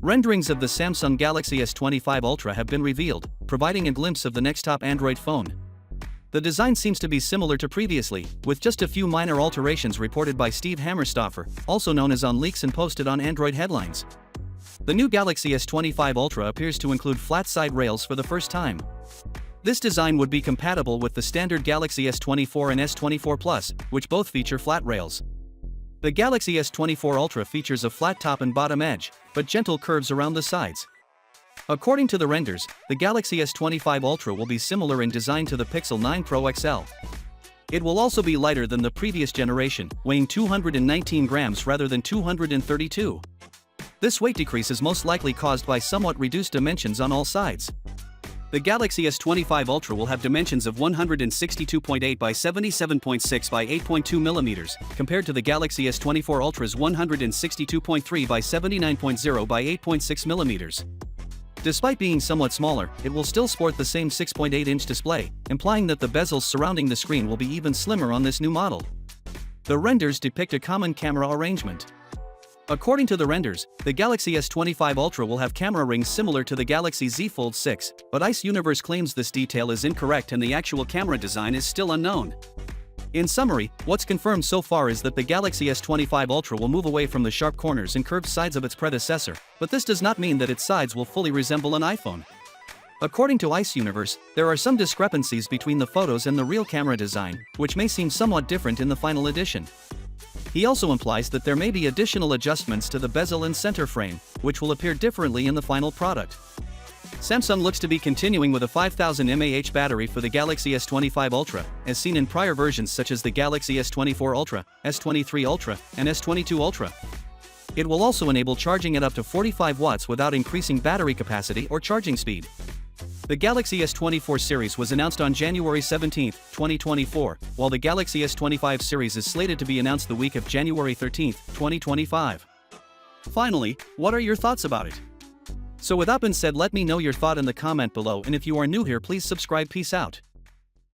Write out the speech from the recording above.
Renderings of the Samsung Galaxy S25 Ultra have been revealed, providing a glimpse of the next top Android phone. The design seems to be similar to previously, with just a few minor alterations reported by Steve Hammerstoffer, also known as On Leaks and posted on Android headlines. The new Galaxy S25 Ultra appears to include flat side rails for the first time. This design would be compatible with the standard Galaxy S24 and S24 Plus, which both feature flat rails. The Galaxy S24 Ultra features a flat top and bottom edge, but gentle curves around the sides. According to the renders, the Galaxy S25 Ultra will be similar in design to the Pixel 9 Pro XL. It will also be lighter than the previous generation, weighing 219 grams rather than 232. This weight decrease is most likely caused by somewhat reduced dimensions on all sides. The Galaxy S25 Ultra will have dimensions of 162.8 by 77.6 by 8.2 mm, compared to the Galaxy S24 Ultra's 162.3 by 79.0 by 8.6 mm. Despite being somewhat smaller, it will still sport the same 6.8-inch display, implying that the bezels surrounding the screen will be even slimmer on this new model. The renders depict a common camera arrangement. According to the renders, the Galaxy S25 Ultra will have camera rings similar to the Galaxy Z Fold 6, but Ice Universe claims this detail is incorrect and the actual camera design is still unknown. In summary, what's confirmed so far is that the Galaxy S25 Ultra will move away from the sharp corners and curved sides of its predecessor, but this does not mean that its sides will fully resemble an iPhone. According to Ice Universe, there are some discrepancies between the photos and the real camera design, which may seem somewhat different in the final edition. He also implies that there may be additional adjustments to the bezel and center frame, which will appear differently in the final product. Samsung looks to be continuing with a 5000 mAh battery for the Galaxy S25 Ultra, as seen in prior versions such as the Galaxy S24 Ultra, S23 Ultra, and S22 Ultra. It will also enable charging at up to 45 watts without increasing battery capacity or charging speed. The Galaxy S24 series was announced on January 17, 2024, while the Galaxy S25 series is slated to be announced the week of January 13, 2025. Finally, what are your thoughts about it? So with that being said, let me know your thought in the comment below, and if you are new here, please subscribe. Peace out.